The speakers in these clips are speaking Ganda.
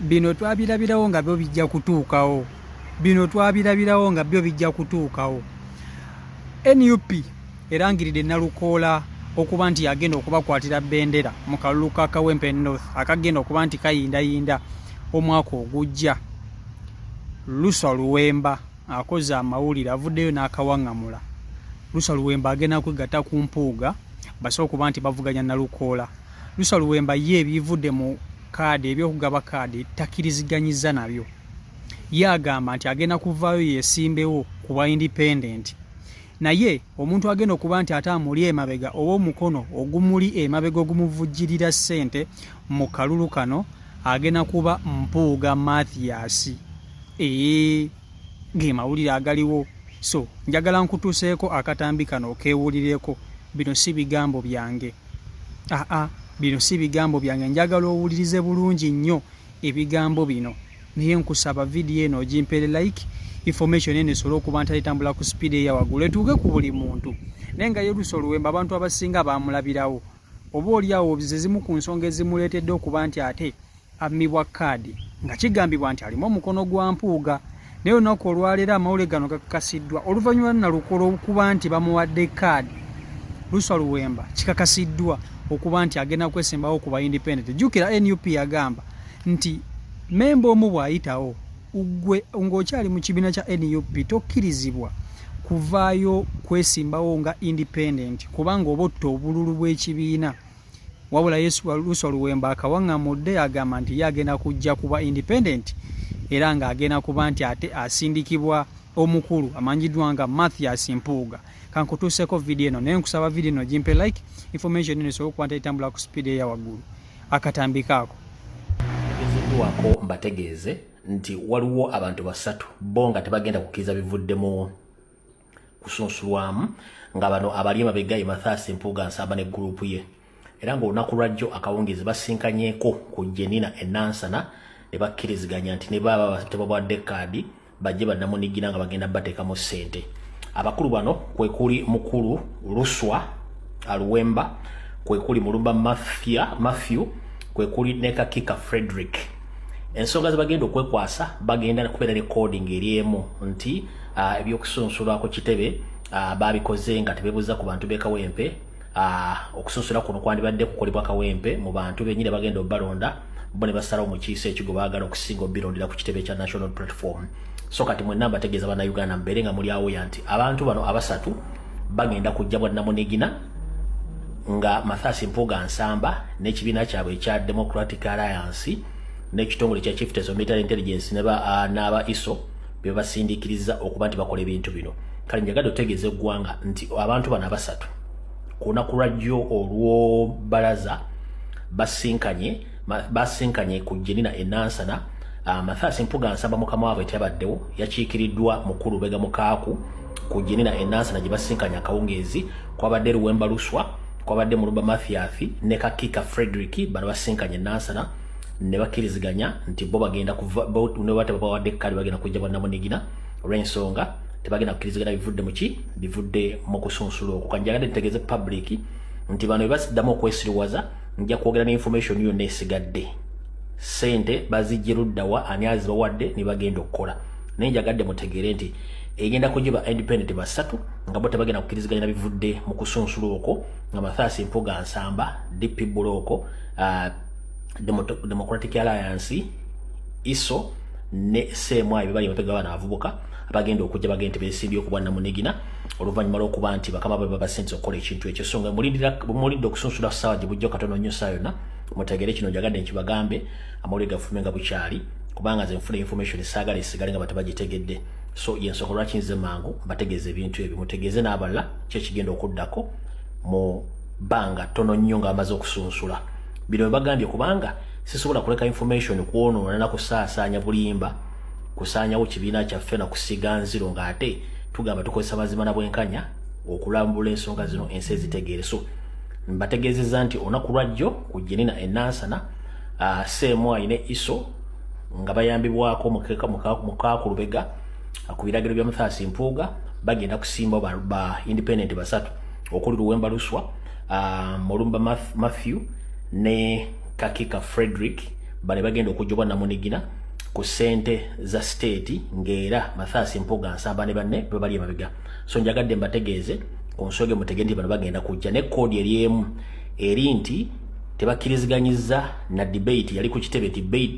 bino twabirabirawo nga byo bijja kutuukawo. Bino twabirabirawo nga byo bijja kutuukawo. NUP erangiridde Nalukoola okuba nti yagenda okubakwatira bendera mu kalulu ka Kawempe North akagenda okuba nti kayindayinda omwaka ogujja. Lusa Luwemba akoze amawulire avuddeyo n'akawaŋŋamula. Lusa Luwemba agenda kwegatta ku mpuuga basobola okuba nti bavuganya Nalukoola. Lusa Luwemba ye ebivudde mu kaadi ebyokugaba kaadi takkiriziganyizza nabyo. Ye agamba nti agenda kuvaayo yeesimbewo ku bwa independent. Naye omuntu agenda okuba nti atamuli emabega oba omukono ogumuli emabega ogumuvujjirira ssente mu kalulu kano agenda kuba Mpuuga Mathias. Ge mawulire agaliwo. So njagala nkutuuseeko akatambi kano okeewulireko. Bino si bigambo byange. Bino si bigambo byange. Njagala owulirize bulungi nnyo ebigambo bino. Naye nkusaba vidiyo eno ogimpere like, information eno esobola okuba nti etambula ku speed eya waggulu etuuke ku buli muntu. Naye nga ye Lusa Luwemba abantu abasinga baamulabirawo. Oba oliawo zimu ku nsonga ezimuleetedde okuba nti ate amibwa kaadi nga kigambibwa nti alimu omukono gwa Mpuuga. Naye olunaku olwaleero amawulire gano gakakasiddwa oluvannyuma Nalukoola okuba nti bamuwadde kaadi. Lusa Luwemba kikakasiddwa okuba nti agenda kwesimbawo ku ba independent. Jjukira NUP yagamba nti memba omu bw'ayitawo ggwe ng'okyali mu kibiina kya NUP tokkirizibwa kuvaayo kwesimbawo nga independent kubanga oba otta obululu bw'ekibiina. Wabula Lusa Luwemba akawaŋŋamudde agamba nti ye agenda kujja kuba independent era ng'agenda kuba nti ate asindikibwa omukulu amanyiddwa nga Mathias Mpuuga. Kankutuuseko vidiyo eno naye nkusaba vidiyo eno gimpe like, information eno esobola okuba nti etambula ku speed eya waggulu. Akatambikaako wako mbategeeze nti waliwo abantu basatu bo nga tebagenda kukkiriza bivudde mu kusunsulwamu nga bano abali emabega ye Mathias Mpuuga Nsamba ne gurupu ye. Era ng'olunaku lwajjo akawungeezi basinkanyeeko ku Jenina Enansana ne bakkiriziganya nti ne baba tebabawadde kaadi bajje bannamunigina nga bagenda bateekamu ssente. Abakulu bano kwe kuli mukulu Luswa Luwemba, kwe kuli Mulumba Matthew, kwe kuli Nekakika Frederick. Ensonga ze bagenda okwekwasa bagenda kubeera recording eriemu nti ebyokusunsulwako kitebe babikoze nga tebebuuza ku bantu b'e Kawempe. Okusunsula kuno kwandibadde kukolebwa Kawempe mu bantu bennyini bagenda obalonda bo ne basalawo mu kiiso ekigo baagala okusinga obirondera ku kitebe kya National Platform. So kati mwenna mbategeeza bannayuganda mbeere nga muli awo yanti abantu bano abasatu bagenda kujja bwannamunigina nga Mathias Mpuuga Nsamba n'ekibiina kyabwe ekya Democratic Alliance n'ekitongole kya Chieftains of Military Intelligence n'aba ISO bye basindikiriza okuba nti bakola ebintu bino. Kale njagadde otegeeza eggwanga nti abantu bano abasatu ku lunaku lwajjo olw'obbalaza basinkanye ku Jenina Enansana. Mathias Mpuuga Nsamba mukama waabwe teyabaddewo, yakiikiriddwa mukulu Bega Mukaaku ku Jenina Enansana gye basinkanye akawungeezi. Kwabadde Luwemba Luswa, kwabadde Mulumba Mathias ne Kakika Frederick bano basinkanye Enansana ne bakkiriziganya nti bo bagenda ne batabawadde kaadi bagenda kujja bwannamunigina olw'ensonga tebagenda kukkirizigana bivudde muki bivudde mu kusunsula okwo. Kanjagadde ntegeeze public nti bano basiddamu okwesiriwaza nja kwogera ne information yonna esigadde. Sente bazijje luddawa ani azibawadde ne bagenda okukola. Naye njagadde mutegeere nti egenda kujiba independent basatu nga bo tebagenda kukkiriziganya bivudde mu kusunsula okwo nga Mathias Mpuuga Nsamba, DP Buloko, Democratic Alliance, ISO ne CMI bali mapega bana avubuka abagenda okujja bagenda beesimbye okubwa namunigina oluvannyuma lw'okuba nti bakama babe basenze okukola ekintu ekyo. So nga mulidde okusunsula ssaawa gye bujja katono nnyo saa yonna mutegeere kino njagadde nkibagambe amawulire gafume nga bukyali kubanga nze nfuna information saagala esigale nga batabagitegedde. So yensonga lwaki nze mangu bategeeze ebintu ebyo mutegeeze n'abalala kyekigenda okuddako mu bbanga ttono nnyo nga bamaze okusunsula. Bino bagambye kubanga sisobola kuleka information kwonoona na kusaasaanya bulimba kusaanyawo kibiina kyaffe na kusiga nziro ng'ate tugamba tukozesa mazima na bwenkanya okulambula ensonga zino ensi ezitegeere. So mbategeezezza nti olunaku lwajjo ku Jenina Enansana CMI ne ISO nga bayambibwako Mukaaku Lubega ku biragiro bya Mathias Mpuuga bagenda kusimba ba independent basatu okuli Luwemba Luswa, Mulumba Matthew ne Kakika Frederick bane bagenda okujjobwa namunigina ku ssente za state ng'era Mathias Mpuuga Nsamba ne banne bwe bali emabega. So njagadde mbategeeze ku nsonga mutege nti bano bagenda kujja ne kkoodi eri emu eri nti tebakkiriziganyizza na debate yali ku kitebe.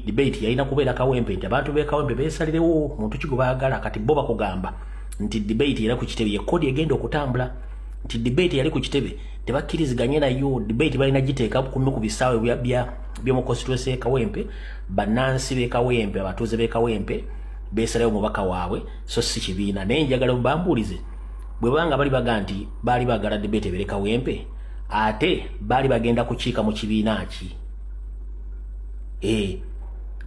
Debate yalina kubeera Kawempe nti abantu b'e Kawempe beesalirewo muntu ki gwe baagala. Kati bo bakugamba nti debate yali ku kitebe ye kkoodi egenda okutambula nti debate yali ku kitebe tebakkiriziganye nayo. Debate balina giteeka ku bisaawe by'omu constituency y'e Kawempe. Bannansi b'e Kawempe, abatuuze b'e Kawempe beesalayo omubaka waabwe so si kibiina. Naye njagala mubambuulize bwe banga bali baga nti baali baagala debate ebeere Kawempe ate baali bagenda kukiika mu kibiina ki?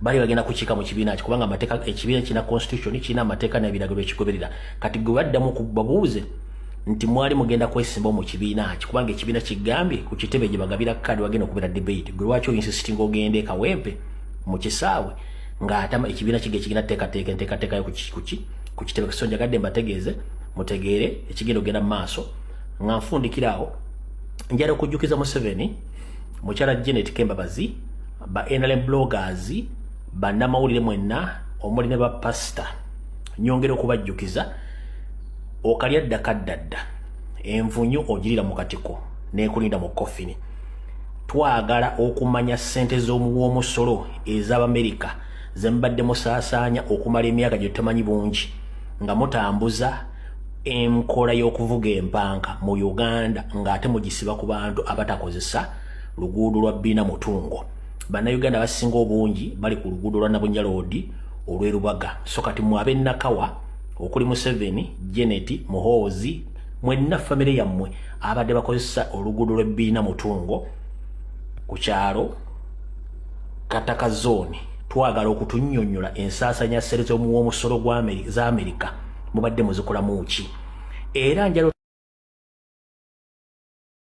Baali bagenda kukiika mu kibiina ki? Kubanga amateeka ekibiina kina constitution kina amateeka n'ebiragiro ekigoberera. Kati gwe baddamu kubabuuze nti mwali mugenda kwesimba mu kibiina ki? Kubanga ekibiina kigambye ku kitebe gye bagabira kkaadi wagenda okubeera debate. Gwe lwaki insisting ogende Kawempe mu kisaawe ng'atama ekibiina kige kigenda enteekateekayo ku kitebe? So njagadde mbategeeze mutegeere ekigenda ogenda mu maaso. Nga nfundikiraawo njala okujjukiza Museveni, mukyala Janet Kembabazi, ba NRM bloggers, bannamawulire mwenna omuli ne bapasita, nyongera okubajjukiza okalya ddakaddadda envunyu ogirira mu katiko n'ekulinda mu kofini. Twagala okumanya ssente z'omuwoomusolo ez'Abamerika ze mbadde musaasaanya okumala emyaka gye tumanyi bungi nga mutambuza enkola y'okuvuga empanka mu Uganda ng'ate mugisiba ku bantu abatakozesa luguudo lwa Bbina Mutungo. Bannayuganda abasinga obungi bali ku luguudo lwa Nabunnya Road olw'Erubaga. So kati mwabe Nakawa okuli Museveni, Janet, Muhoozi, mwenna famire yammwe abadde bakozesa oluguudo lwa Bbina Mutungo ku kyalo Kataka Zone, twagala okutunnyonnyola ensaasanya ssente z'omuwoomusolo za Amerika mubadde muzikola mu ki. Era njalo